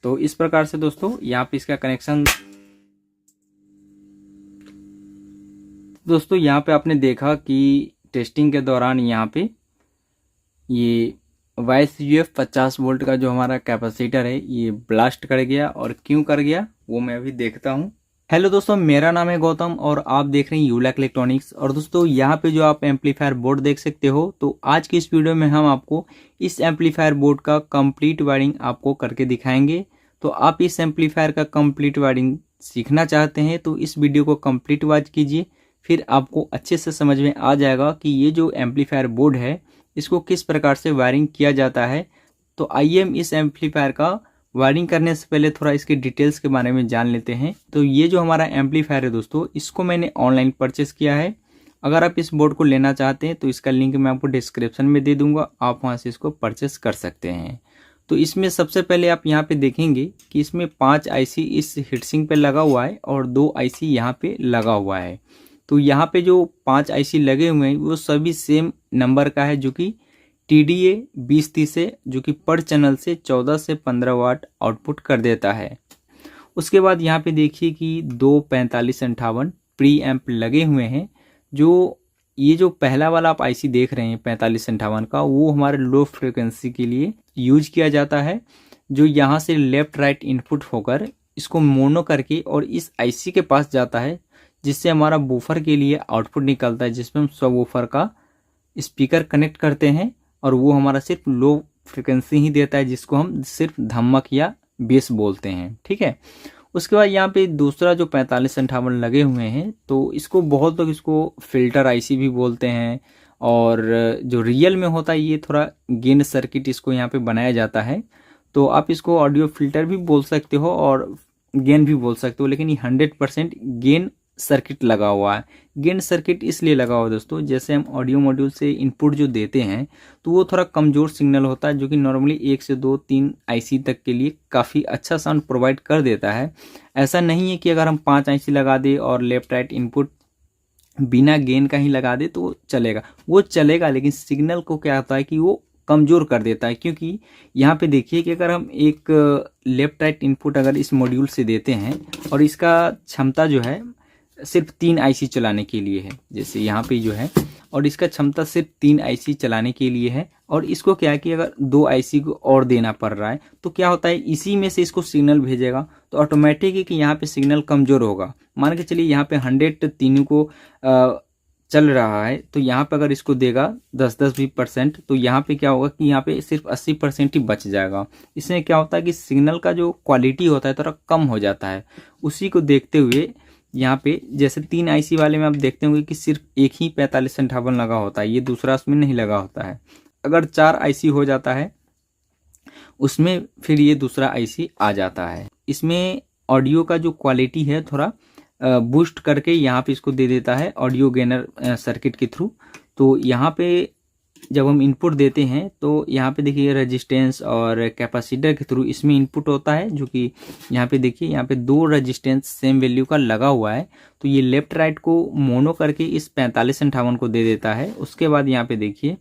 तो इस प्रकार से दोस्तों यहाँ पे इसका कनेक्शन, दोस्तों यहाँ पे आपने देखा कि टेस्टिंग के दौरान यहाँ पे ये YCUF 50 वोल्ट का जो हमारा कैपेसिटर है ये ब्लास्ट कर गया। और क्यों कर गया वो मैं अभी देखता हूँ। हेलो दोस्तों, मेरा नाम है गौतम और आप देख रहे हैं यूलैक इलेक्ट्रॉनिक्स। और दोस्तों यहाँ पे जो आप एम्पलीफायर बोर्ड देख सकते हो, तो आज की इस वीडियो में हम आपको इस एम्पलीफायर बोर्ड का कंप्लीट वायरिंग आपको करके दिखाएंगे। तो आप इस एम्पलीफायर का कंप्लीट वायरिंग सीखना चाहते हैं तो इस वीडियो को कंप्लीट वॉच कीजिए, फिर आपको अच्छे से समझ में आ जाएगा कि ये जो एम्पलीफायर बोर्ड है इसको किस प्रकार से वायरिंग किया जाता है। तो आइए हम इस एम्पलीफायर का वायरिंग करने से पहले थोड़ा इसके डिटेल्स के बारे में जान लेते हैं। तो ये जो हमारा एम्पलीफायर है दोस्तों, इसको मैंने ऑनलाइन परचेस किया है। अगर आप इस बोर्ड को लेना चाहते हैं तो इसका लिंक मैं आपको डिस्क्रिप्शन में दे दूंगा, आप वहां से इसको परचेस कर सकते हैं। तो इसमें सबसे पहले आप यहाँ पे देखेंगे कि इसमें 5 IC इस हीटसिंक पे लगा हुआ है और 2 IC यहाँ पे लगा हुआ है। तो यहाँ पे जो 5 IC लगे हुए हैं वो सभी सेम नंबर का है, जो कि TDA 2030 है, जो कि पर चैनल से 14 से 15 वाट आउटपुट कर देता है। उसके बाद यहाँ पे देखिए कि 2 4558 प्री एम्प लगे हुए हैं। जो ये जो पहला वाला आप IC देख रहे हैं 4558 का, वो हमारे लो फ्रिक्वेंसी के लिए यूज किया जाता है, जो यहाँ से लेफ्ट राइट इनपुट होकर इसको मोनो करके और इस IC के पास जाता है, जिससे हमारा बूफर के लिए आउटपुट निकलता है, जिसमें हम सब वूफर का स्पीकर कनेक्ट करते हैं और वो हमारा सिर्फ लो फ्रिक्वेंसी ही देता है, जिसको हम सिर्फ धमक या बेस बोलते हैं। ठीक है। उसके बाद यहाँ पे दूसरा जो 4558 लगे हुए हैं, तो इसको बहुत लोग इसको फिल्टर IC भी बोलते हैं, और जो रियल में होता है ये थोड़ा गेन सर्किट इसको यहाँ पे बनाया जाता है। तो आप इसको ऑडियो फिल्टर भी बोल सकते हो और गेन भी बोल सकते हो, लेकिन ये 100% गेन सर्किट लगा हुआ है। गेन सर्किट इसलिए लगा हुआ है दोस्तों, जैसे हम ऑडियो मॉड्यूल से इनपुट जो देते हैं तो वो थोड़ा कमज़ोर सिग्नल होता है, जो कि नॉर्मली 1 से 2 3 IC तक के लिए काफ़ी अच्छा साउंड प्रोवाइड कर देता है। ऐसा नहीं है कि अगर हम 5 IC लगा दे और लेफ्ट राइट इनपुट बिना गेन का ही लगा दे तो चलेगा, वो चलेगा, लेकिन सिग्नल को क्या होता है कि वो कमज़ोर कर देता है। क्योंकि यहाँ पे देखिए कि अगर हम एक लेफ्ट राइट इनपुट अगर इस मॉड्यूल से देते हैं और इसका क्षमता जो है सिर्फ 3 IC चलाने के लिए है, जैसे यहाँ पे जो है, और इसका क्षमता सिर्फ 3 IC चलाने के लिए है, और इसको क्या है कि अगर 2 IC को और देना पड़ रहा है तो क्या होता है इसी में से इसको सिग्नल भेजेगा, तो ऑटोमेटिक है कि यहाँ पे सिग्नल कमज़ोर होगा। मान के चलिए यहाँ पे 100 तीनों को चल रहा है, तो यहाँ पे अगर इसको देगा 10-10-20%, तो यहाँ पे क्या होगा कि यहाँ पे सिर्फ 80% ही बच जाएगा। इसमें क्या होता है कि सिग्नल का जो क्वालिटी होता है थोड़ा कम हो जाता है। उसी को देखते हुए यहाँ पे जैसे 3 IC वाले में आप देखते होंगे कि सिर्फ एक ही 4558 लगा होता है, ये दूसरा उसमें नहीं लगा होता है। अगर 4 IC हो जाता है उसमें फिर ये दूसरा IC आ जाता है। इसमें ऑडियो का जो क्वालिटी है थोड़ा बूस्ट करके यहाँ पे इसको दे देता है ऑडियो गेनर सर्किट के थ्रू। तो यहाँ पे जब हम इनपुट देते हैं तो यहाँ पे देखिए रेजिस्टेंस और कैपेसिटर के थ्रू इसमें इनपुट होता है, जो कि यहाँ पे देखिए यहाँ पे 2 रेजिस्टेंस सेम वैल्यू का लगा हुआ है। तो ये लेफ्ट राइट को मोनो करके इस 4558 को दे देता है। उसके बाद यहाँ पे देखिए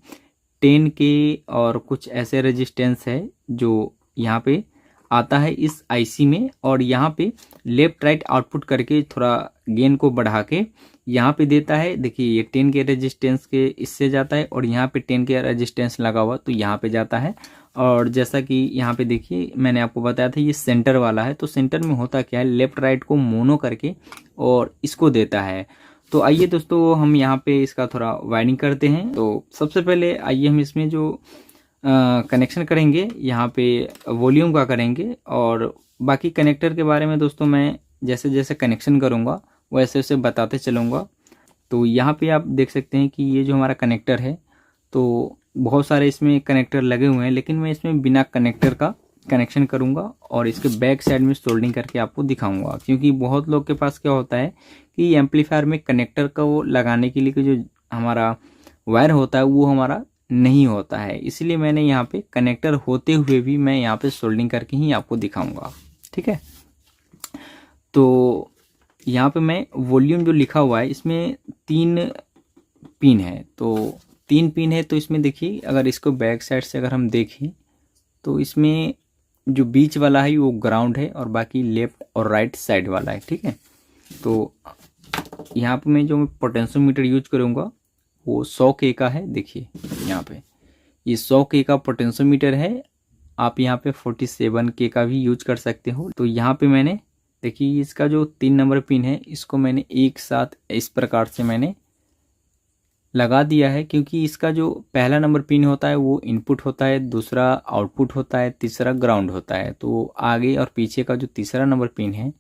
10K और कुछ ऐसे रेजिस्टेंस है जो यहाँ पे आता है इस IC में, और यहाँ पे लेफ्ट राइट आउटपुट करके थोड़ा गेन को बढ़ा के यहाँ पे देता है। देखिए ये 10K रेजिस्टेंस के इससे जाता है और यहाँ पे 10K रेजिस्टेंस लगा हुआ तो यहाँ पे जाता है। और जैसा कि यहाँ पे देखिए मैंने आपको बताया था ये सेंटर वाला है, तो सेंटर में होता क्या है लेफ्ट राइट को मोनो करके और इसको देता है। तो आइए दोस्तों हम यहाँ पे इसका थोड़ा वायरिंग करते हैं। तो सबसे पहले आइए हम इसमें जो कनेक्शन करेंगे यहाँ पे वॉल्यूम का करेंगे, और बाकी कनेक्टर के बारे में दोस्तों मैं जैसे जैसे कनेक्शन करूँगा वैसे वैसे बताते चलूँगा। तो यहाँ पे आप देख सकते हैं कि ये जो हमारा कनेक्टर है, तो बहुत सारे इसमें कनेक्टर लगे हुए हैं, लेकिन मैं इसमें बिना कनेक्टर का कनेक्शन करूँगा और इसके बैक साइड में सोल्डिंग करके आपको दिखाऊँगा। क्योंकि बहुत लोग के पास क्या होता है कि एम्पलीफायर में कनेक्टर का वो लगाने के लिए जो हमारा वायर होता है वो हमारा नहीं होता है, इसलिए मैंने यहाँ पे कनेक्टर होते हुए भी मैं यहाँ पे सोल्डिंग करके ही आपको दिखाऊंगा। ठीक है। तो यहाँ पे मैं वॉल्यूम जो लिखा हुआ है इसमें 3 पिन है, तो 3 पिन है। तो इसमें देखिए अगर इसको बैक साइड से अगर हम देखें तो इसमें जो बीच वाला है वो ग्राउंड है और बाकी लेफ्ट और राइट साइड वाला है। ठीक है, तो यहाँ पे मैं जो पोटेंशियोमीटर यूज करूँगा वो 100K का है। देखिए यहाँ पे ये 100K का पोटेंशियोमीटर है। आप यहाँ पे 47K का भी यूज कर सकते हो। तो यहाँ पे मैंने देखिए इसका जो 3 नंबर पिन है इसको मैंने एक साथ इस प्रकार से मैंने लगा दिया है, क्योंकि इसका जो पहला नंबर पिन होता है वो इनपुट होता है, दूसरा आउटपुट होता है, तीसरा ग्राउंड होता है। तो आगे और पीछे का जो तीसरा नंबर पिन है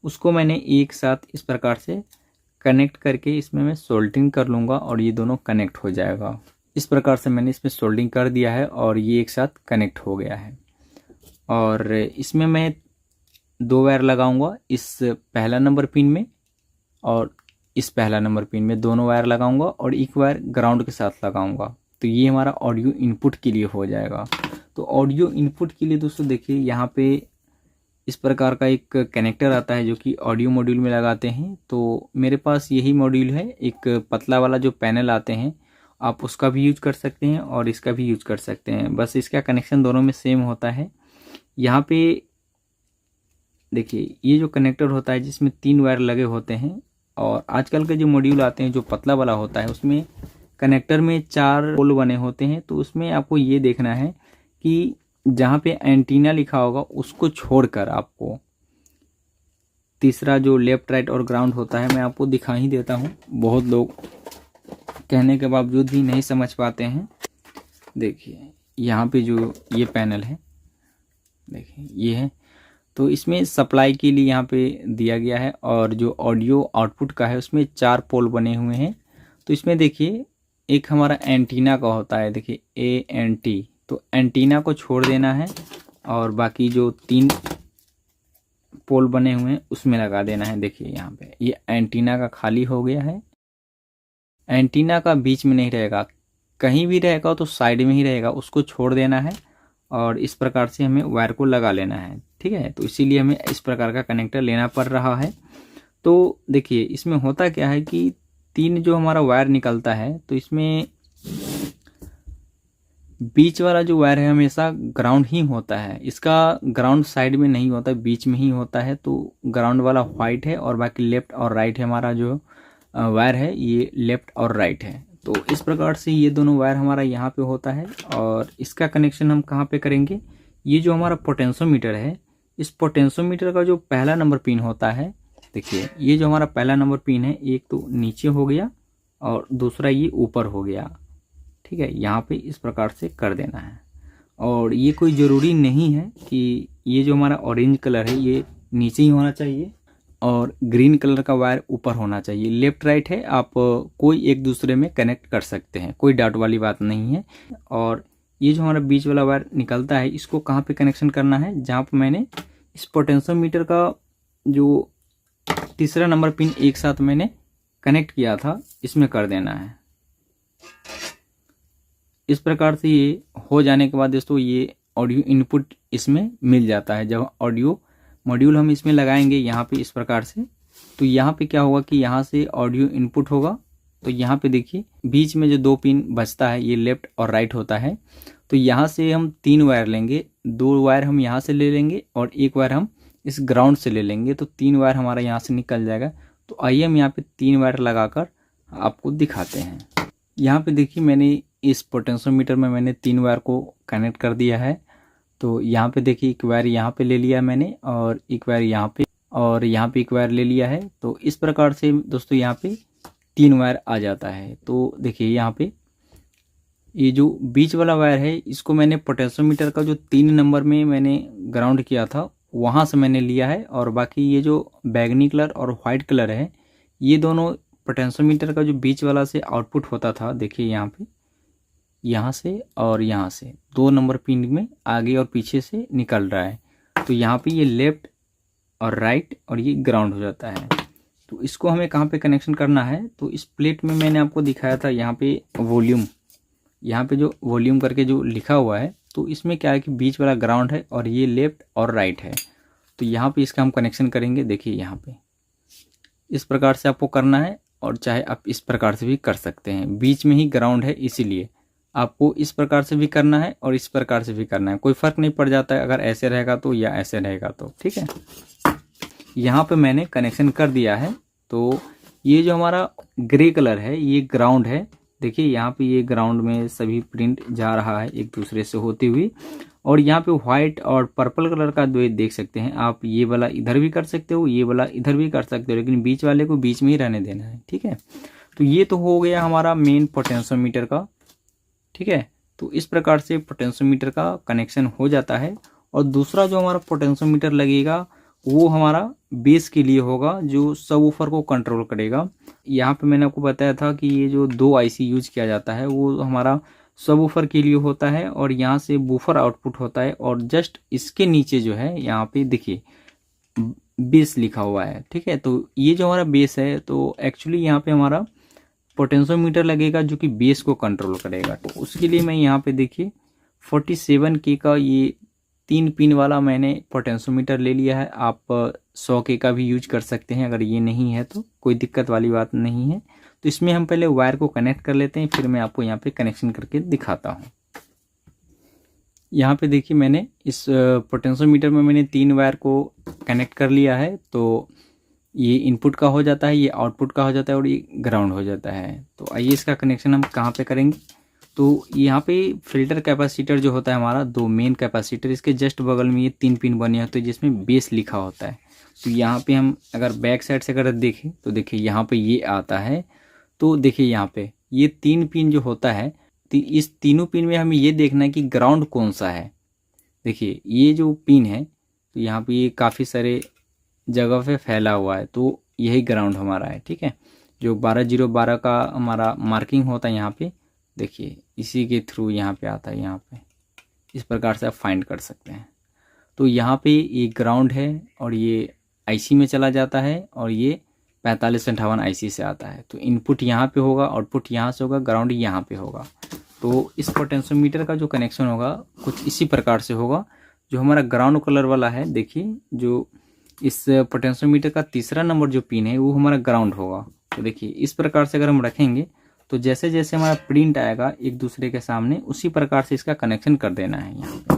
उसको मैंने एक साथ इस प्रकार से कनेक्ट करके इसमें मैं सोल्डरिंग कर लूँगा और ये दोनों कनेक्ट हो जाएगा। इस प्रकार से मैंने इसमें सोल्डरिंग कर दिया है और ये एक साथ कनेक्ट हो गया है। और इसमें मैं 2 वायर लगाऊंगा, इस पहला नंबर पिन में और इस पहला नंबर पिन में दोनों वायर लगाऊंगा और एक वायर ग्राउंड के साथ लगाऊंगा। तो ये हमारा ऑडियो इनपुट के लिए हो जाएगा। तो ऑडियो इनपुट के लिए दोस्तों देखिए यहाँ पे इस प्रकार का एक कनेक्टर आता है जो कि ऑडियो मॉड्यूल में लगाते हैं। तो मेरे पास यही मॉड्यूल है, एक पतला वाला जो पैनल आते हैं आप उसका भी यूज कर सकते हैं और इसका भी यूज कर सकते हैं, बस इसका कनेक्शन दोनों में सेम होता है। यहाँ पे देखिए ये जो कनेक्टर होता है जिसमें 3 वायर लगे होते हैं, और आजकल के जो मॉड्यूल आते हैं जो पतला वाला होता है उसमें कनेक्टर में 4 पोल बने होते हैं। तो उसमें आपको ये देखना है कि जहाँ पे एंटीना लिखा होगा उसको छोड़कर आपको तीसरा जो लेफ्ट राइट और ग्राउंड होता है मैं आपको दिखा ही देता हूँ। बहुत लोग कहने के बावजूद भी नहीं समझ पाते हैं। देखिए यहाँ पे जो ये पैनल है, देखिए ये है, तो इसमें सप्लाई के लिए यहाँ पे दिया गया है और जो ऑडियो आउटपुट का है उसमें 4 पोल बने हुए हैं। तो इसमें देखिए एक हमारा एंटीना का होता है, देखिए ANT, तो एंटीना को छोड़ देना है और बाकी जो 3 पोल बने हुए हैं उसमें लगा देना है। देखिए यहाँ पे ये एंटीना का खाली हो गया है, एंटीना का बीच में नहीं रहेगा, कहीं भी रहेगा तो साइड में ही रहेगा, उसको छोड़ देना है और इस प्रकार से हमें वायर को लगा लेना है। ठीक है, तो इसीलिए हमें इस प्रकार का कनेक्टर लेना पड़ रहा है। तो देखिए इसमें होता क्या है कि 3 जो हमारा वायर निकलता है तो इसमें बीच वाला जो वायर है हमेशा ग्राउंड ही होता है, इसका ग्राउंड साइड में नहीं होता, बीच में ही होता है। तो ग्राउंड वाला वाइट है और बाकी लेफ्ट और राइट है, हमारा जो वायर है ये लेफ्ट और राइट है। तो इस प्रकार से ये दोनों वायर हमारा यहाँ पे होता है और इसका कनेक्शन हम कहाँ पे करेंगे, ये जो हमारा पोटेंशियोमीटर है इस पोटेंशियोमीटर का जो पहला नंबर पिन होता है, देखिए ये जो हमारा पहला नंबर पिन है एक तो नीचे हो गया और दूसरा ये ऊपर हो गया। ठीक है, यहाँ पे इस प्रकार से कर देना है। और ये कोई ज़रूरी नहीं है कि ये जो हमारा ऑरेंज कलर है ये नीचे ही होना चाहिए और ग्रीन कलर का वायर ऊपर होना चाहिए। लेफ्ट राइट है, आप कोई एक दूसरे में कनेक्ट कर सकते हैं, कोई डाउट वाली बात नहीं है। और ये जो हमारा बीच वाला वायर निकलता है इसको कहाँ पे कनेक्शन करना है, जहाँ पे मैंने इस पोटेंशियोमीटर का जो तीसरा नंबर पिन एक साथ मैंने कनेक्ट किया था इसमें कर देना है। इस प्रकार से ये हो जाने के बाद दोस्तों ये ऑडियो इनपुट इसमें मिल जाता है। जब ऑडियो मॉड्यूल हम इसमें लगाएंगे यहाँ पे इस प्रकार से, तो यहाँ पे क्या होगा कि यहाँ से ऑडियो इनपुट होगा। तो यहाँ पे देखिए बीच में जो 2 पिन बचता है ये लेफ्ट और राइट होता है। तो यहाँ से हम 3 वायर लेंगे, 2 वायर हम यहाँ से ले लेंगे और 1 वायर हम इस ग्राउंड से ले लेंगे, तो 3 वायर हमारा यहाँ से निकल जाएगा। तो आइए हम यहाँ पे 3 वायर लगाकर आपको दिखाते हैं। यहाँ पे देखिए मैंने इस पोटेंशियोमीटर में मैंने 3 वायर को कनेक्ट कर दिया है। तो यहाँ पे देखिए एक वायर यहाँ पे ले लिया मैंने और एक वायर यहाँ पे और यहाँ पे एक वायर ले लिया है। तो इस प्रकार से दोस्तों यहाँ पे 3 वायर आ जाता है। तो देखिए यहाँ पे ये जो बीच वाला वायर है इसको मैंने पोटेंशियोमीटर का जो 3 नंबर में मैंने ग्राउंड किया था वहाँ से मैंने लिया है, और बाकी ये जो बैगनी कलर और वाइट कलर है ये दोनों पोटेंशियोमीटर का जो बीच वाला से आउटपुट होता था, देखिए यहाँ पे यहाँ से और यहाँ से 2 नंबर पिन में आगे और पीछे से निकल रहा है। तो यहाँ पे ये लेफ्ट और राइट और ये ग्राउंड हो जाता है। तो इसको हमें कहाँ पे कनेक्शन करना है, तो इस प्लेट में मैंने आपको दिखाया था यहाँ पे वॉल्यूम, यहाँ पे जो वॉल्यूम करके जो लिखा हुआ है, तो इसमें क्या है कि बीच वाला ग्राउंड है और ये लेफ्ट और राइट है। तो यहाँ पे इसका हम कनेक्शन करेंगे। देखिए यहाँ पे इस प्रकार से आपको करना है और चाहे आप इस प्रकार से भी कर सकते हैं, बीच में ही ग्राउंड है इसीलिए। आपको इस प्रकार से भी करना है और इस प्रकार से भी करना है, कोई फ़र्क नहीं पड़ जाता है अगर ऐसे रहेगा तो या ऐसे रहेगा तो। ठीक है, यहाँ पे मैंने कनेक्शन कर दिया है। तो ये जो हमारा ग्रे कलर है ये ग्राउंड है। देखिए यहाँ पे ये ग्राउंड में सभी प्रिंट जा रहा है एक दूसरे से होती हुई, और यहाँ पे व्हाइट और पर्पल कलर का द्वैत देख सकते हैं आप। ये वाला इधर भी कर सकते हो, ये वाला इधर भी कर सकते हो, लेकिन बीच वाले को बीच में ही रहने देना है। ठीक है, तो ये तो हो गया हमारा मेन पोटेंशियोमीटर का। ठीक है, तो इस प्रकार से पोटेंशियोमीटर का कनेक्शन हो जाता है। और दूसरा जो हमारा पोटेंशियोमीटर लगेगा वो हमारा बेस के लिए होगा, जो सबवूफर को कंट्रोल करेगा। यहाँ पे मैंने आपको बताया था कि ये जो 2 आईसी यूज किया जाता है वो हमारा सबवूफर के लिए होता है, और यहाँ से बूफर आउटपुट होता है, और जस्ट इसके नीचे जो है यहाँ पे देखिए बेस लिखा हुआ है। ठीक है, तो ये जो हमारा बेस है तो एक्चुअली यहाँ पे हमारा पोटेंशियोमीटर लगेगा जो कि बेस को कंट्रोल करेगा। तो उसके लिए मैं यहाँ पे देखिए 47K का ये 3 पिन वाला मैंने पोटेंशियोमीटर ले लिया है। आप 100K का भी यूज कर सकते हैं, अगर ये नहीं है तो कोई दिक्कत वाली बात नहीं है। तो इसमें हम पहले वायर को कनेक्ट कर लेते हैं, फिर मैं आपको यहाँ पे कनेक्शन करके दिखाता हूँ। यहाँ पे देखिए मैंने इस पोटेंशियोमीटर में मैंने 3 वायर को कनेक्ट कर लिया है। तो ये इनपुट का हो जाता है, ये आउटपुट का हो जाता है, और ये ग्राउंड हो जाता है। तो आइए इसका कनेक्शन हम कहाँ पे करेंगे। तो यहाँ पे फिल्टर कैपेसिटर जो होता है हमारा, 2 मेन कैपेसिटर, इसके जस्ट बगल में ये 3 पिन बने होते हैं जिसमें बेस लिखा होता है। तो यहाँ पे हम अगर बैक साइड से अगर देखें तो देखिए यहाँ पे ये आता है। तो देखिए यहाँ पे ये 3 पिन जो होता है, तो इस तीनों पिन में हमें ये देखना है कि ग्राउंड कौन सा है। देखिए ये जो पिन है तो यहाँ पे ये काफ़ी सारे जगह पे फैला हुआ है, तो यही ग्राउंड हमारा है। ठीक है, जो 12012 का हमारा मार्किंग होता है यहाँ पे, देखिए इसी के थ्रू यहाँ पे आता है। यहाँ पे इस प्रकार से आप फाइंड कर सकते हैं। तो यहाँ पे ये ग्राउंड है और ये आईसी में चला जाता है, और ये 4558 आईसी से आता है। तो इनपुट यहाँ पे होगा, आउटपुट यहाँ से होगा, ग्राउंड यहाँ पे होगा। तो इस पोटेंशियोमीटर का जो कनेक्शन होगा कुछ इसी प्रकार से होगा। जो हमारा ग्राउंड कलर वाला है, देखिए जो इस पोटेंशियोमीटर का तीसरा नंबर जो पिन है वो हमारा ग्राउंड होगा। तो देखिए इस प्रकार से अगर हम रखेंगे तो जैसे जैसे हमारा प्रिंट आएगा एक दूसरे के सामने, उसी प्रकार से इसका कनेक्शन कर देना है। यहाँ पे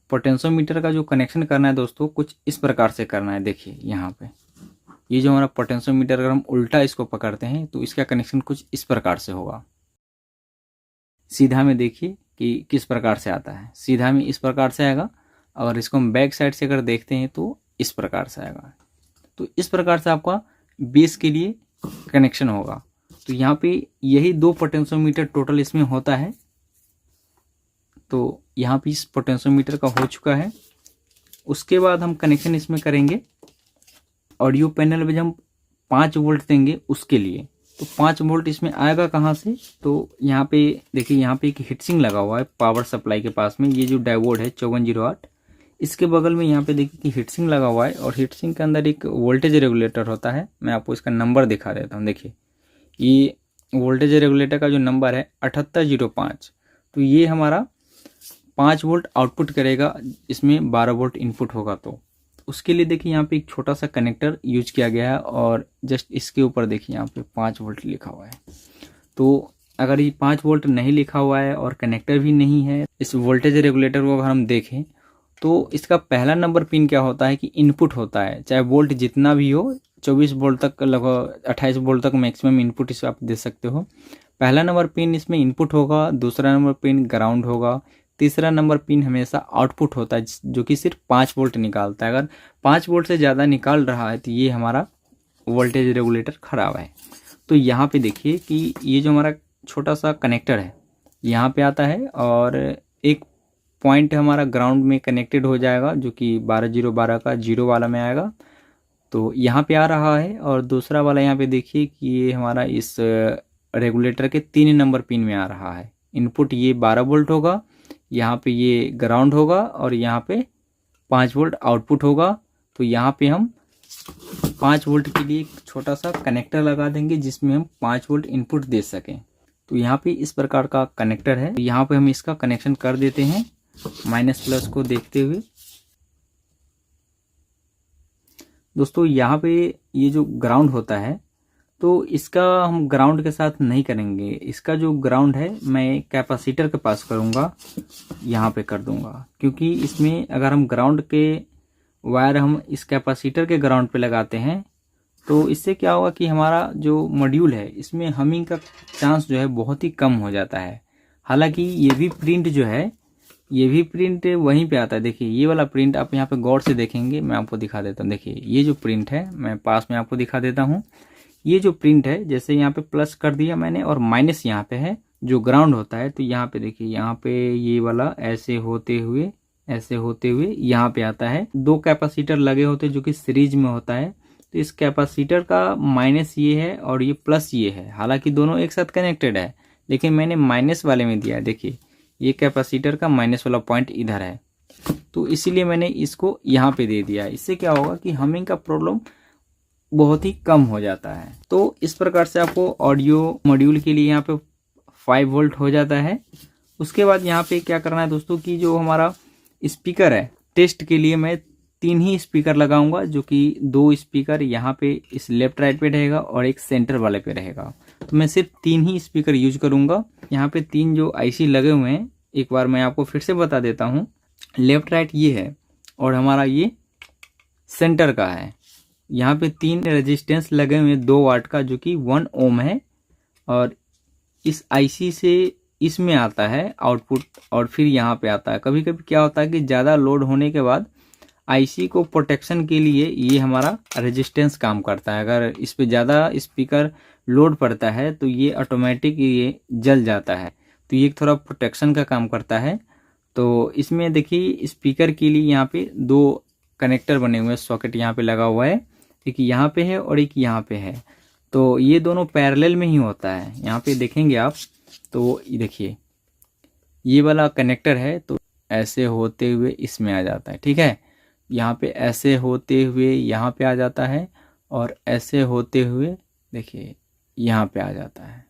पोटेंशियोमीटर का जो कनेक्शन करना है दोस्तों कुछ इस प्रकार से करना है। देखिए यहाँ पे ये जो हमारा पोटेंशियोमीटर, अगर हम उल्टा इसको पकड़ते हैं तो इसका कनेक्शन कुछ इस प्रकार से होगा। सीधा में देखिए कि किस प्रकार से आता है, सीधा में इस प्रकार से आएगा, और इसको हम बैक साइड से अगर देखते हैं तो इस प्रकार से आएगा। तो इस प्रकार से आपका बेस के लिए कनेक्शन होगा। तो यहाँ पे यही 2 पोटेंशियोमीटर टोटल इसमें होता है। तो यहाँ पे इस पोटेंशियोमीटर का हो चुका है। उसके बाद हम कनेक्शन इसमें करेंगे ऑडियो पैनल में, जब हम 5 वोल्ट देंगे उसके लिए। तो 5 वोल्ट इसमें आएगा कहाँ से, तो यहाँ पे देखिए यहाँ पे एक हीटसिंक लगा हुआ है पावर सप्लाई के पास में। ये जो डायोड है 5408, इसके बगल में यहाँ पे देखिए कि हीटसिंक लगा हुआ है, और हीटसिंक के अंदर एक वोल्टेज रेगुलेटर होता है। मैं आपको इसका नंबर दिखा देता हूँ। देखिए ये वोल्टेज रेगुलेटर का जो नंबर है 7805। तो ये हमारा 5 वोल्ट आउटपुट करेगा, इसमें 12 वोल्ट इनपुट होगा। तो उसके लिए देखिए यहाँ पे एक छोटा सा कनेक्टर यूज किया गया है, और जस्ट इसके ऊपर देखिए यहाँ पे 5 वोल्ट लिखा हुआ है। तो अगर ये 5 वोल्ट नहीं लिखा हुआ है और कनेक्टर भी नहीं है इस वोल्टेज रेगुलेटर को अगर हम देखें, तो इसका पहला नंबर पिन क्या होता है कि इनपुट होता है। चाहे वोल्ट जितना भी हो, 24 वोल्ट तक, लगभग 28 वोल्ट तक मैक्सिमम इनपुट इस आप दे सकते हो। पहला नंबर पिन इसमें इनपुट होगा, दूसरा नंबर पिन ग्राउंड होगा, तीसरा नंबर पिन हमेशा आउटपुट होता है जो कि सिर्फ 5 वोल्ट निकालता है। अगर 5 वोल्ट से ज़्यादा निकाल रहा है तो ये हमारा वोल्टेज रेगुलेटर ख़राब है। तो यहाँ पे देखिए कि ये जो हमारा छोटा सा कनेक्टर है यहाँ पे आता है, और एक पॉइंट हमारा ग्राउंड में कनेक्टेड हो जाएगा जो कि 12012 का 0 वाला में आएगा। तो यहाँ पे आ रहा है, और दूसरा वाला यहाँ पे देखिए कि ये हमारा इस रेगुलेटर के 3 नंबर पिन में आ रहा है। इनपुट ये 12 वोल्ट होगा, यहाँ पे ये ग्राउंड होगा, और यहाँ पे 5 वोल्ट आउटपुट होगा। तो यहाँ पे हम 5 वोल्ट के लिए एक छोटा सा कनेक्टर लगा देंगे जिसमें हम 5 वोल्ट इनपुट दे सकें। तो यहाँ पे इस प्रकार का कनेक्टर है। यहाँ पे हम इसका कनेक्शन कर देते हैं माइनस प्लस को देखते हुए। दोस्तों यहाँ पे ये जो ग्राउंड होता है तो इसका हम ग्राउंड के साथ नहीं करेंगे। इसका जो ग्राउंड है मैं कैपेसिटर के पास करूँगा, यहाँ पे कर दूँगा, क्योंकि इसमें अगर हम ग्राउंड के वायर हम इस कैपेसिटर के ग्राउंड पे लगाते हैं तो इससे क्या होगा कि हमारा जो मॉड्यूल है इसमें हमिंग का चांस जो है बहुत ही कम हो जाता है। हालांकि ये भी प्रिंट जो है, ये भी प्रिंट वहीं पे आता है। देखिए ये वाला प्रिंट आप यहाँ पे गौर से देखेंगे, मैं आपको दिखा देता हूँ। देखिए ये जो प्रिंट है मैं पास में आपको दिखा देता हूँ। ये जो प्रिंट है, जैसे यहाँ पे प्लस कर दिया मैंने और माइनस यहाँ पे है जो ग्राउंड होता है, तो यहाँ पे देखिए यहाँ पे ये वाला ऐसे होते हुए यहाँ पे आता है। दो कैपेसिटर लगे होते हैं जो कि सीरीज में होता है, तो इस कैपेसिटर का माइनस ये है और ये प्लस ये है। हालांकि दोनों एक साथ कनेक्टेड है, लेकिन मैंने माइनस वाले में दिया है। देखिए ये कैपेसिटर का माइनस वाला पॉइंट इधर है, तो इसीलिए मैंने इसको यहाँ पे दे दिया। इससे क्या होगा कि हमिंग का प्रॉब्लम बहुत ही कम हो जाता है। तो इस प्रकार से आपको ऑडियो मॉड्यूल के लिए यहाँ पे 5 वोल्ट हो जाता है। उसके बाद यहाँ पे क्या करना है दोस्तों कि जो हमारा स्पीकर है, टेस्ट के लिए मैं 3 ही स्पीकर लगाऊंगा, जो कि 2 स्पीकर यहाँ पे इस लेफ्ट राइट पे रहेगा और एक सेंटर वाले पे रहेगा। तो मैं सिर्फ 3 ही स्पीकर यूज करूंगा। यहाँ पे 3 जो आईसी लगे हुए हैं, एक बार मैं आपको फिर से बता देता हूँ। लेफ्ट राइट ये है और हमारा ये सेंटर का है। यहाँ पे 3 रेजिस्टेंस लगे हुए हैं 2 वाट का, जो कि 1 ओम है, और इस आईसी से इसमें आता है आउटपुट और फिर यहाँ पे आता है। कभी कभी क्या होता है कि ज़्यादा लोड होने के बाद आईसी को प्रोटेक्शन के लिए ये हमारा रेजिस्टेंस काम करता है। अगर इस पे ज़्यादा स्पीकर लोड पड़ता है तो ये ऑटोमेटिक ये जल जाता है, तो ये थोड़ा प्रोटेक्शन का काम करता है। तो इसमें देखिए स्पीकर के लिए यहाँ पे 2 कनेक्टर बने हुए हैं, सॉकेट यहाँ पे लगा हुआ है, एक यहाँ पे है और एक यहाँ पे है। तो ये दोनों पैरेलल में ही होता है। यहाँ पे देखेंगे आप तो देखिए ये वाला कनेक्टर है, तो ऐसे होते हुए इसमें आ जाता है, ठीक है। यहाँ पे ऐसे होते हुए यहाँ पे आ जाता है और ऐसे होते हुए देखिए यहाँ पे आ जाता है।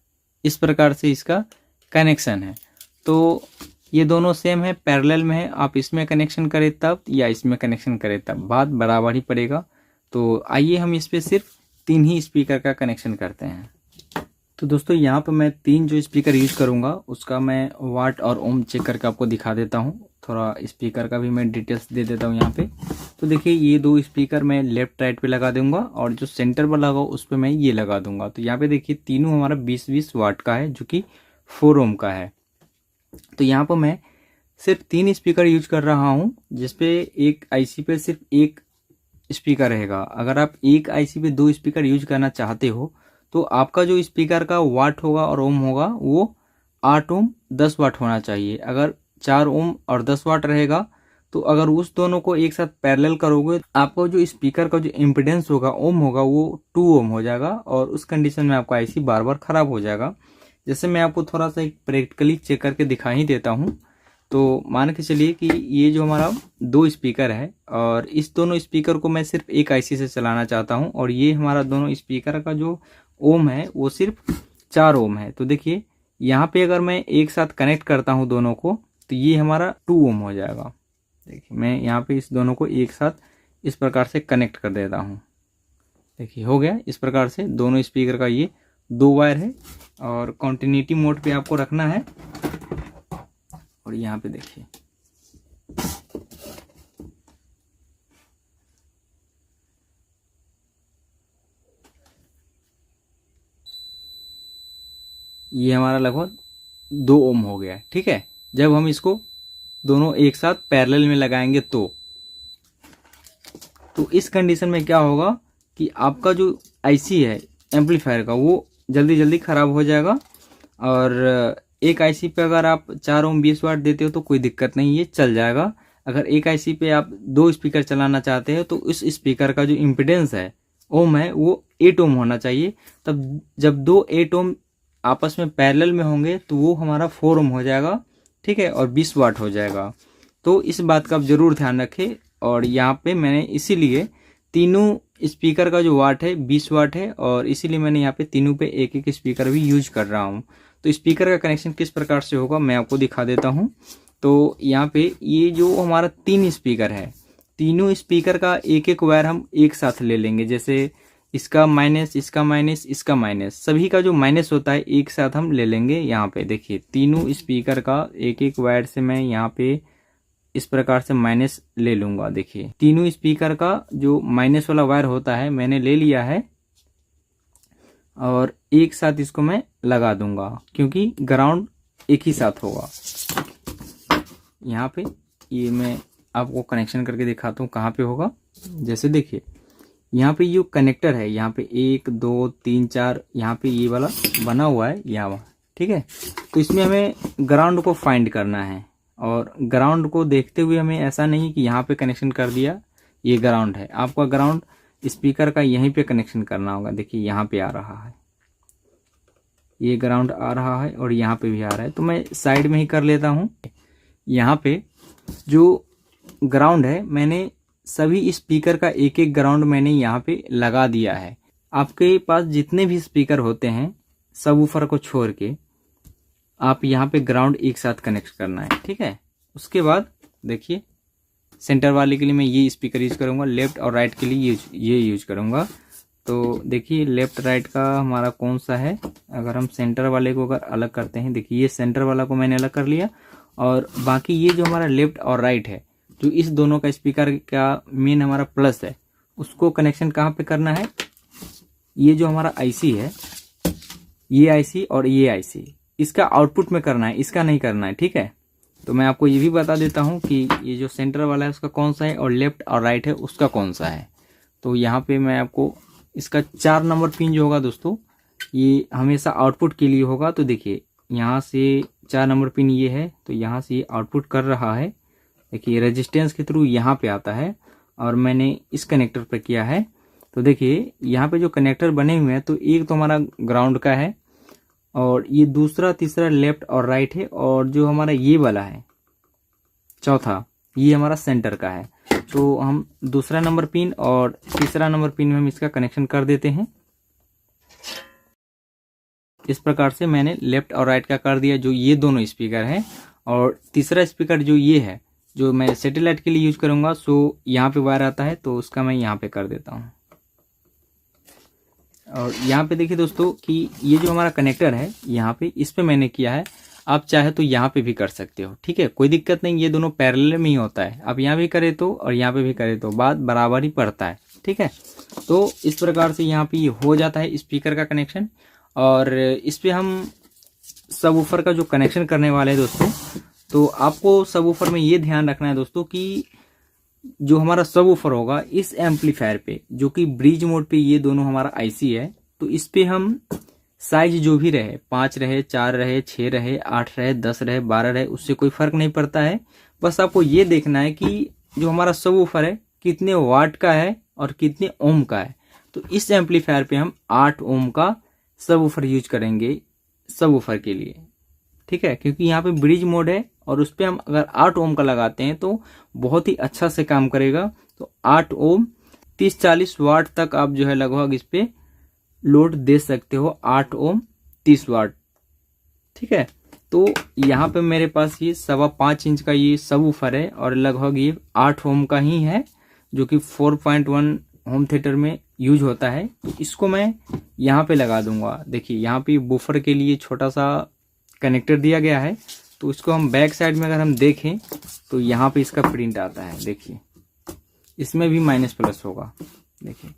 इस प्रकार से इसका कनेक्शन है। तो ये दोनों सेम है, पैरेलल में है। आप इसमें कनेक्शन करें तब या इसमें कनेक्शन करें तब बात बराबर ही पड़ेगा। तो आइए हम इस पे सिर्फ 3 ही स्पीकर का कनेक्शन करते हैं। तो दोस्तों यहाँ पे मैं 3 जो स्पीकर यूज करूँगा उसका मैं वाट और ओम चेक करके आपको दिखा देता हूँ। थोड़ा स्पीकर का भी मैं डिटेल्स दे देता हूँ यहाँ पे। तो देखिए ये 2 स्पीकर मैं लेफ्ट राइट पे लगा दूंगा और जो सेंटर पर लगा उस पर मैं ये लगा दूंगा। तो यहाँ पे देखिए तीनों हमारा 20-20 वाट का है, जो कि 4 ओम का है। तो यहाँ पर मैं सिर्फ 3 स्पीकर यूज कर रहा हूँ, जिसपे एक आईसी पे सिर्फ 1 स्पीकर रहेगा। अगर आप एक आईसी पे 2 स्पीकर यूज करना चाहते हो तो आपका जो स्पीकर का वाट होगा और ओम होगा वो 8 ओम 10 वाट होना चाहिए। अगर 4 ओम और 10 वाट रहेगा तो अगर उस दोनों को एक साथ पैरेलल करोगे आपको जो स्पीकर का जो इम्पीडेंस होगा ओम होगा वो 2 ओम हो जाएगा, और उस कंडीशन में आपका आईसी बार बार खराब हो जाएगा। जैसे मैं आपको थोड़ा सा एक प्रैक्टिकली चेक करके दिखा ही देता हूँ। तो मान के चलिए कि ये जो हमारा 2 स्पीकर है और इस दोनों स्पीकर को मैं सिर्फ एक आईसी से चलाना चाहता हूँ, और ये हमारा दोनों स्पीकर का जो ओम है वो सिर्फ 4 ओम है। तो देखिए यहाँ पे अगर मैं एक साथ कनेक्ट करता हूँ दोनों को तो ये हमारा 2 ओम हो जाएगा। देखिए मैं यहाँ पे इस दोनों को एक साथ इस प्रकार से कनेक्ट कर देता हूँ। देखिए हो गया। इस प्रकार से दोनों स्पीकर का ये 2 वायर है और कॉन्टिन्यूटी मोड पे आपको रखना है। और यहाँ पे देखिए ये हमारा लगभग 2 ओम हो गया, ठीक है। जब हम इसको दोनों एक साथ पैरेलल में लगाएंगे तो इस कंडीशन में क्या होगा कि आपका जो आईसी है एम्पलीफायर का वो जल्दी जल्दी ख़राब हो जाएगा। और एक आईसी पे अगर आप 4 ओम 20 वाट देते हो तो कोई दिक्कत नहीं, ये चल जाएगा। अगर एक आईसी पे आप 2 स्पीकर चलाना चाहते हो तो इस स्पीकर का जो इम्पीडेंस है ओम है वो 8 ओम होना चाहिए। तब जब 2 8 ओम आपस में पैरेलल में होंगे तो वो हमारा 4 ओम हो जाएगा, ठीक है, और 20 वाट हो जाएगा। तो इस बात का आप ज़रूर ध्यान रखें। और यहाँ पे मैंने इसीलिए तीनों स्पीकर का जो वाट है 20 वाट है, और इसीलिए मैंने यहाँ पे तीनों पे एक एक स्पीकर भी यूज कर रहा हूँ। तो स्पीकर का कनेक्शन किस प्रकार से होगा मैं आपको दिखा देता हूँ। तो यहाँ पे ये जो हमारा 3 स्पीकर है, तीनों स्पीकर का एक एक वायर हम एक साथ ले लेंगे। जैसे इसका माइनस, इसका माइनस, इसका माइनस, सभी का जो माइनस होता है एक साथ हम ले लेंगे। यहाँ पे देखिए तीनों स्पीकर का एक एक वायर से मैं यहाँ पे इस प्रकार से माइनस ले लूंगा। देखिए तीनों स्पीकर का जो माइनस वाला वायर होता है मैंने ले लिया है और एक साथ इसको मैं लगा दूंगा, क्योंकि ग्राउंड एक ही साथ होगा। यहाँ पे ये मैं आपको कनेक्शन करके दिखाता हूँ कहाँ पे होगा। जैसे देखिए यहाँ पे ये कनेक्टर है, यहाँ पे 1 2 3 4 यहाँ पे ये वाला बना हुआ है यहाँ, ठीक है। तो इसमें हमें ग्राउंड को फाइंड करना है और ग्राउंड को देखते हुए हमें ऐसा नहीं कि यहाँ पे कनेक्शन कर दिया ये ग्राउंड है, आपका ग्राउंड स्पीकर का यहीं पे कनेक्शन करना होगा। देखिए यहाँ पे आ रहा है, ये ग्राउंड आ रहा है और यहाँ पे भी आ रहा है, तो मैं साइड में ही कर लेता हूँ। यहाँ पे जो ग्राउंड है मैंने सभी स्पीकर का एक एक ग्राउंड मैंने यहाँ पे लगा दिया है। आपके पास जितने भी स्पीकर होते हैं सबवूफर को छोड़ के आप यहाँ पे ग्राउंड एक साथ कनेक्ट करना है, ठीक है। उसके बाद देखिए सेंटर वाले के लिए मैं ये स्पीकर यूज करूँगा, लेफ्ट और राइट के लिए ये यूज करूँगा। तो देखिए लेफ्ट राइट का हमारा कौन सा है, अगर हम सेंटर वाले को अगर अलग करते हैं, देखिए ये सेंटर वाला को मैंने अलग कर लिया और बाकी ये जो हमारा लेफ्ट और राइट है, जो इस दोनों का स्पीकर का मेन हमारा प्लस है, उसको कनेक्शन कहाँ पे करना है, ये जो हमारा आईसी है, ये आईसी और ये आईसी, इसका आउटपुट में करना है, इसका नहीं करना है, ठीक है। तो मैं आपको ये भी बता देता हूँ कि ये जो सेंटर वाला है उसका कौन सा है और लेफ्ट और राइट है उसका कौन सा है। तो यहाँ पे मैं आपको इसका 4 नंबर पिन जो होगा दोस्तों, ये हमेशा आउटपुट के लिए होगा। तो देखिए यहाँ से 4 नंबर पिन ये है, तो यहाँ से ये आउटपुट कर रहा है। देखिए रेजिस्टेंस के थ्रू यहाँ पे आता है और मैंने इस कनेक्टर पर किया है। तो देखिए यहाँ पे जो कनेक्टर बने हुए हैं, तो एक तो हमारा ग्राउंड का है और ये दूसरा तीसरा लेफ्ट और राइट है, और जो हमारा ये वाला है चौथा, ये हमारा सेंटर का है। तो हम दूसरा नंबर पिन और तीसरा नंबर पिन में हम इसका कनेक्शन कर देते हैं। इस प्रकार से मैंने लेफ्ट और राइट का कर दिया, जो ये दोनों स्पीकर हैं। और तीसरा स्पीकर जो ये है, जो मैं सैटेलाइट के लिए यूज करूंगा, सो यहाँ पे वायर आता है, तो उसका मैं यहाँ पे कर देता हूँ। और यहाँ पे देखिए दोस्तों कि ये जो हमारा कनेक्टर है यहाँ पे, इस पे मैंने किया है। आप चाहे तो यहाँ पे भी कर सकते हो, ठीक है, कोई दिक्कत नहीं, ये दोनों पैरेलल में ही होता है। आप यहाँ भी करे तो और यहाँ पे भी करे तो बात बराबर ही पड़ता है, ठीक है। तो इस प्रकार से यहाँ पे ये हो जाता है स्पीकर का कनेक्शन। और इस पे हम सबवूफर का जो कनेक्शन करने वाले हैं दोस्तों, तो आपको सबवूफर में ये ध्यान रखना है दोस्तों कि जो हमारा सबवूफर होगा इस एम्पलीफायर पे, जो कि ब्रिज मोड पे ये दोनों हमारा आईसी है, तो इस पे हम साइज जो भी रहे, 5 रहे, 4 रहे, 6 रहे, 8 रहे, 10 रहे, 12 रहे, उससे कोई फर्क नहीं पड़ता है। बस आपको ये देखना है कि जो हमारा सबवूफर है कितने वाट का है और कितने ओम का है। तो इस एम्पलीफायर पे हम 8 ओम का सबवूफर यूज करेंगे सबवूफर के लिए, ठीक है, क्योंकि यहाँ पे ब्रिज मोड है और उस पर हम अगर 8 ओम का लगाते हैं तो बहुत ही अच्छा से काम करेगा। तो 8 ओम 30-40 वाट तक आप जो है लगभग इस पे लोड दे सकते हो, 8 ओम 30 वाट, ठीक है। तो यहाँ पे मेरे पास ये 5.25 इंच का ये सबवूफर है और लगभग ये 8 ओम का ही है, जो कि 4.1 होम थिएटर में यूज होता है। तो इसको मैं यहाँ पे लगा दूंगा। देखिए यहाँ पे बूफर के लिए छोटा सा कनेक्टर दिया गया है, तो इसको हम बैक साइड में अगर हम देखें तो यहाँ पे इसका प्रिंट आता है। देखिए इसमें भी माइनस प्लस होगा। देखिए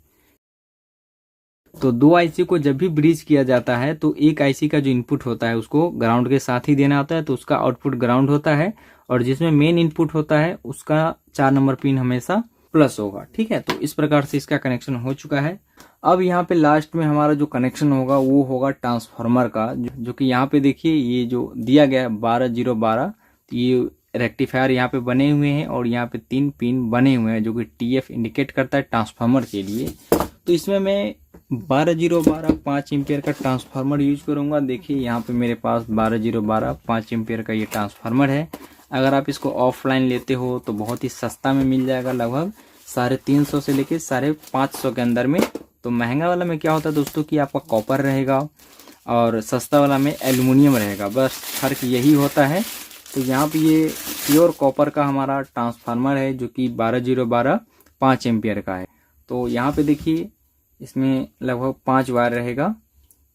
तो 2 आईसी को जब भी ब्रिज किया जाता है तो एक आईसी का जो इनपुट होता है उसको ग्राउंड के साथ ही देना होता है, तो उसका आउटपुट ग्राउंड होता है, और जिसमें मेन इनपुट होता है उसका 4 नंबर पिन हमेशा प्लस होगा, ठीक है। तो इस प्रकार से इसका कनेक्शन हो चुका है। अब यहाँ पे लास्ट में हमारा जो कनेक्शन होगा वो होगा ट्रांसफार्मर का, जो कि यहाँ पे देखिए ये जो दिया गया है 12012, तो ये रेक्टिफायर यहाँ पे बने हुए हैं और यहाँ पे 3 पिन बने हुए हैं, जो कि TF इंडिकेट करता है ट्रांसफार्मर के लिए। तो इसमें मैं 12012 5 एम्पियर का ट्रांसफार्मर यूज करूंगा। देखिए यहाँ पे मेरे पास 12012 5 एम्पियर का ये ट्रांसफार्मर है। अगर आप इसको ऑफलाइन लेते हो तो बहुत ही सस्ता में मिल जाएगा, लगभग 350 से लेके 550 के अंदर में। तो महंगा वाला में क्या होता है दोस्तों कि आपका कॉपर रहेगा और सस्ता वाला में एल्युमिनियम रहेगा, बस फर्क यही होता है। तो यहाँ पे ये प्योर कॉपर का हमारा ट्रांसफार्मर है, जो कि 12012 5 एम्पियर का है। तो यहाँ पे देखिए इसमें लगभग 5 वायर रहेगा।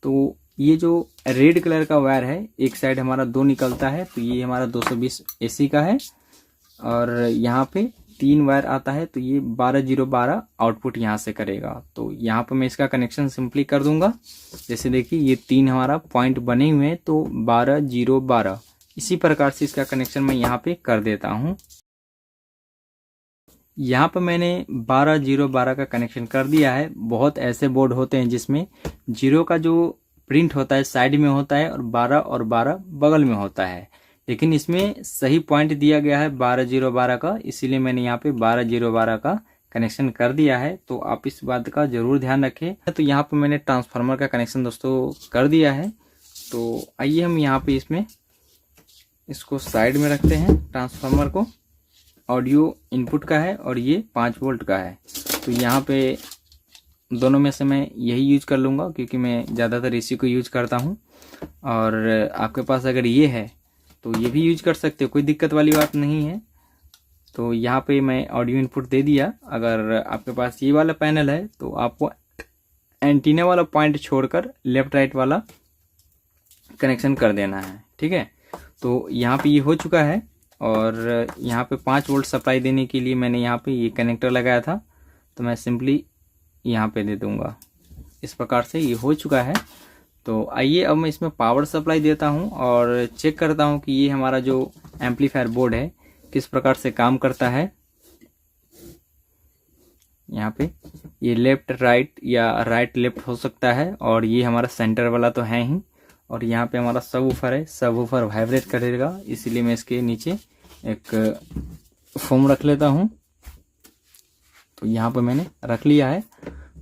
तो ये जो रेड कलर का वायर है, एक साइड हमारा 2 निकलता है, तो ये हमारा 220 AC का है। और यहाँ पे 3 वायर आता है, तो ये 12012 आउटपुट यहाँ से करेगा। तो यहाँ पर मैं इसका कनेक्शन सिंपली कर दूंगा। जैसे देखिए ये 3 हमारा पॉइंट बने हुए हैं, तो 12012 इसी प्रकार से इसका कनेक्शन मैं यहाँ पे कर देता हूँ। यहाँ पर मैंने 12012 का कनेक्शन कर दिया है। बहुत ऐसे बोर्ड होते हैं जिसमें 0 का जो प्रिंट होता है साइड में होता है और 12 बगल में होता है, लेकिन इसमें सही पॉइंट दिया गया है 12012 का, इसीलिए मैंने यहाँ पे 12012 का कनेक्शन कर दिया है। तो आप इस बात का जरूर ध्यान रखें। तो यहाँ पर मैंने ट्रांसफार्मर का कनेक्शन दोस्तों कर दिया है। तो आइए हम यहाँ पे इसको साइड में रखते हैं। ट्रांसफार्मर को ऑडियो इनपुट का है और ये 5 वोल्ट का है। तो यहाँ पे दोनों में से मैं यही यूज कर लूँगा, क्योंकि मैं ज़्यादातर इसी को यूज करता हूँ। और आपके पास अगर ये है तो ये भी यूज कर सकते हो, कोई दिक्कत वाली बात नहीं है। तो यहाँ पे मैं ऑडियो इनपुट दे दिया। अगर आपके पास ये वाला पैनल है तो आपको एंटीना वाला पॉइंट छोड़कर लेफ्ट राइट वाला कनेक्शन कर देना है, ठीक है। तो यहाँ पे ये हो चुका है। और यहाँ पे 5 वोल्ट सप्लाई देने के लिए मैंने यहाँ पे ये कनेक्टर लगाया था, तो मैं सिंपली यहाँ पे दे दूँगा। इस प्रकार से ये हो चुका है। तो आइए अब मैं इसमें पावर सप्लाई देता हूँ और चेक करता हूँ कि ये हमारा जो एम्पलीफायर बोर्ड है किस प्रकार से काम करता है। यहाँ पे ये लेफ्ट राइट या राइट लेफ्ट हो सकता है, और ये हमारा सेंटर वाला तो है ही। और यहाँ पे हमारा सबवूफर है, सबवूफर वाइब्रेट करेगा, इसीलिए मैं इसके नीचे एक फोम रख लेता हूँ। तो यहाँ पे मैंने रख लिया है।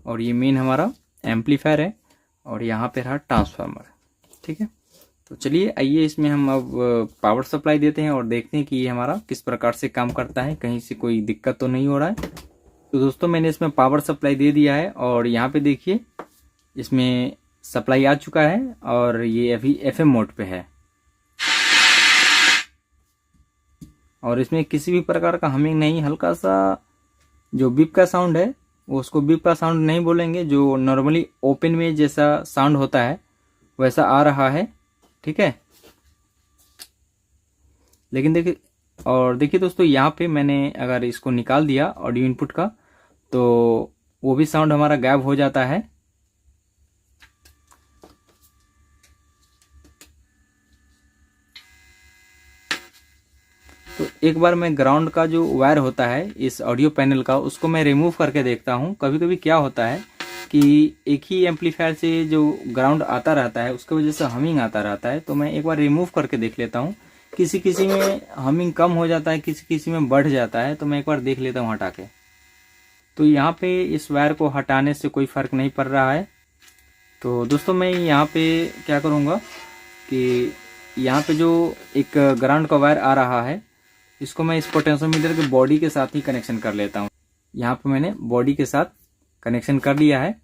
और ये मेन हमारा एम्पलीफायर है और यहाँ पे रहा ट्रांसफार्मर, ठीक है। तो चलिए आइए इसमें हम अब पावर सप्लाई देते हैं और देखते हैं कि ये हमारा किस प्रकार से काम करता है, कहीं से कोई दिक्कत तो नहीं हो रहा है। तो दोस्तों मैंने इसमें पावर सप्लाई दे दिया है और यहाँ पे देखिए इसमें सप्लाई आ चुका है और ये अभी FM मोड पे है। और इसमें किसी भी प्रकार का हमिंग नहीं, हल्का सा जो बीप का साउंड है वो उसको बीप का साउंड नहीं बोलेंगे, जो नॉर्मली ओपन में जैसा साउंड होता है वैसा आ रहा है, ठीक है। लेकिन देखिए दोस्तों, यहाँ पे मैंने अगर इसको निकाल दिया ऑडियो इनपुट का तो वो भी साउंड हमारा गायब हो जाता है। तो एक बार मैं ग्राउंड का जो वायर होता है इस ऑडियो पैनल का, उसको मैं रिमूव करके देखता हूँ। कभी कभी क्या होता है कि एक ही एम्पलीफायर से जो ग्राउंड आता रहता है उसकी वजह से हमिंग आता रहता है। तो मैं एक बार रिमूव करके देख लेता हूँ। किसी किसी में हमिंग कम हो जाता है, किसी किसी में बढ़ जाता है, तो मैं एक बार देख लेता हूँ हटा के। तो यहाँ पे इस वायर को हटाने से कोई फर्क नहीं पड़ रहा है। तो दोस्तों मैं यहाँ पे क्या करूँगा कि यहाँ पे जो एक ग्राउंड का वायर आ रहा है इसको मैं इस पोटेंशियोमीटर के बॉडी के साथ ही कनेक्शन कर लेता हूँ। यहाँ पे मैंने बॉडी के साथ कनेक्शन कर लिया है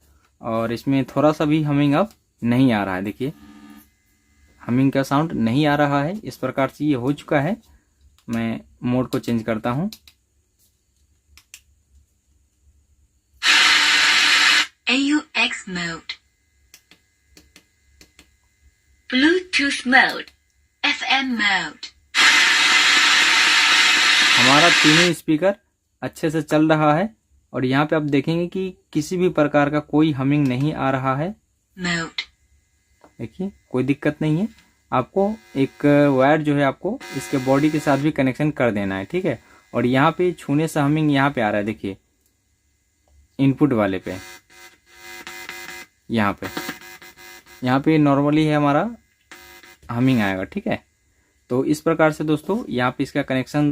और इसमें थोड़ा सा भी हमिंग अब नहीं आ रहा है। देखिए हमिंग का साउंड नहीं आ रहा है। इस प्रकार से ये हो चुका है। मैं मोड को चेंज करता हूँ। AUX mode, Bluetooth mode, FM mode। हमारा तीनों स्पीकर अच्छे से चल रहा है और यहाँ पे आप देखेंगे कि किसी भी प्रकार का कोई हमिंग नहीं आ रहा है। देखिए कोई दिक्कत नहीं है। आपको एक वायर जो है आपको इसके बॉडी के साथ भी कनेक्शन कर देना है, ठीक है। और यहाँ पे छूने से हमिंग यहाँ पे आ रहा है, देखिए इनपुट वाले पे, यहाँ पे नॉर्मली है हमारा हमिंग आएगा, ठीक है। तो इस प्रकार से दोस्तों यहाँ पे इसका कनेक्शन,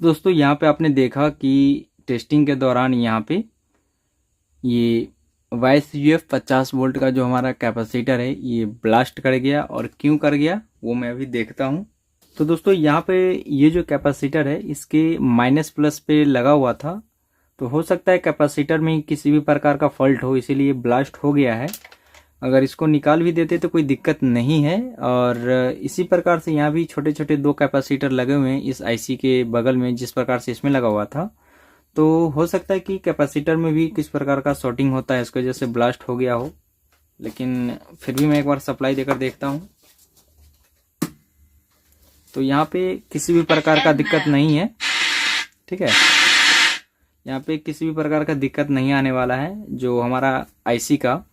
दोस्तों यहाँ पे आपने देखा कि टेस्टिंग के दौरान यहाँ पे ये YCUF 50 वोल्ट का जो हमारा कैपेसिटर है ये ब्लास्ट कर गया। और क्यों कर गया वो मैं अभी देखता हूँ। तो दोस्तों यहाँ पे ये जो कैपेसिटर है इसके माइनस प्लस पे लगा हुआ था, तो हो सकता है कैपेसिटर में किसी भी प्रकार का फॉल्ट हो, इसीलिए ब्लास्ट हो गया है। अगर इसको निकाल भी देते तो कोई दिक्कत नहीं है। और इसी प्रकार से यहाँ भी छोटे छोटे 2 कैपेसिटर लगे हुए हैं इस IC के बगल में, जिस प्रकार से इसमें लगा हुआ था। तो हो सकता है कि कैपेसिटर में भी किस प्रकार का शॉर्टिंग होता है, इसकी वजह से ब्लास्ट हो गया हो, लेकिन फिर भी मैं एक बार सप्लाई देकर देखता हूँ। तो यहाँ पे किसी भी प्रकार का दिक्कत नहीं है, ठीक है। यहाँ पे किसी भी प्रकार का दिक्कत नहीं आने वाला है। जो हमारा आईसी का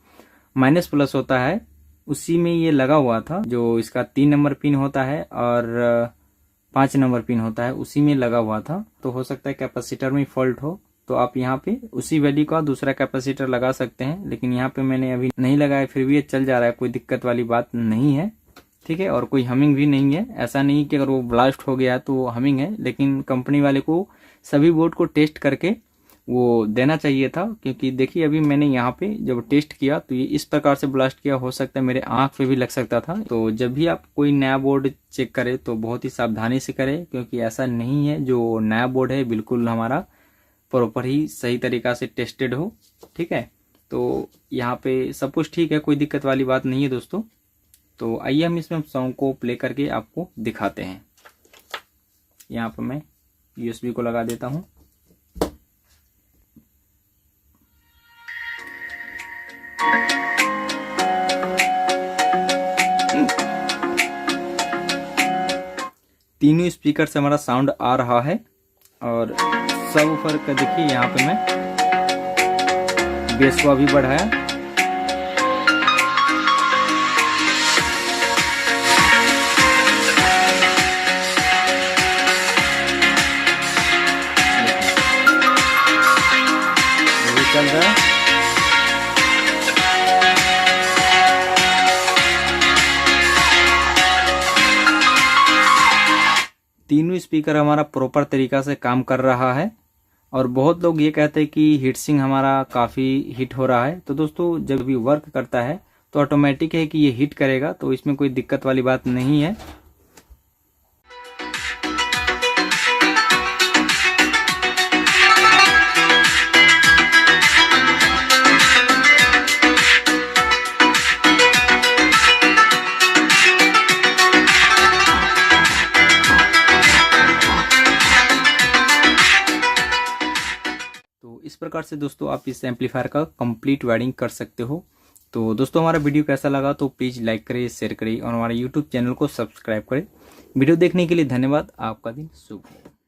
माइनस प्लस होता है उसी में ये लगा हुआ था, जो इसका 3 नंबर पिन होता है और 5 नंबर पिन होता है उसी में लगा हुआ था। तो हो सकता है कैपेसिटर में फॉल्ट हो, तो आप यहाँ पे उसी वैल्यू का दूसरा कैपेसिटर लगा सकते हैं, लेकिन यहाँ पे मैंने अभी नहीं लगाया, फिर भी ये चल जा रहा है, कोई दिक्कत वाली बात नहीं है, ठीक है। और कोई हमिंग भी नहीं है, ऐसा नहीं कि अगर वो ब्लास्ट हो गया तो हमिंग है, लेकिन कंपनी वाले को सभी बोर्ड को टेस्ट करके वो देना चाहिए था, क्योंकि देखिए अभी मैंने यहाँ पे जब टेस्ट किया तो ये इस प्रकार से ब्लास्ट किया, हो सकता है मेरे आंख पे भी लग सकता था। तो जब भी आप कोई नया बोर्ड चेक करें तो बहुत ही सावधानी से करें, क्योंकि ऐसा नहीं है जो नया बोर्ड है बिल्कुल हमारा प्रॉपर ही सही तरीका से टेस्टेड हो, ठीक है। तो यहाँ पे सब कुछ ठीक है, कोई दिक्कत वाली बात नहीं है दोस्तों। तो आइए हम इसमें सॉन्ग को प्ले करके आपको दिखाते हैं। यहाँ पर मैं USB को लगा देता हूँ। तीनों स्पीकर से हमारा साउंड आ रहा है और सबवूफर का देखिए यहाँ पे मैं बेस को अभी बढ़ाया। ये चल रहा है। तीनों स्पीकर हमारा प्रॉपर तरीका से काम कर रहा है और बहुत लोग ये कहते हैं कि हीट सिंक हमारा काफ़ी हीट हो रहा है। तो दोस्तों जब भी वर्क करता है तो ऑटोमेटिक है कि ये हीट करेगा, तो इसमें कोई दिक्कत वाली बात नहीं है। इस प्रकार से दोस्तों आप इस एम्पलीफायर का कंप्लीट वायरिंग कर सकते हो। तो दोस्तों हमारा वीडियो कैसा लगा तो प्लीज़ लाइक करें, शेयर करें और हमारे YouTube चैनल को सब्सक्राइब करें। वीडियो देखने के लिए धन्यवाद। आपका दिन शुभ हो।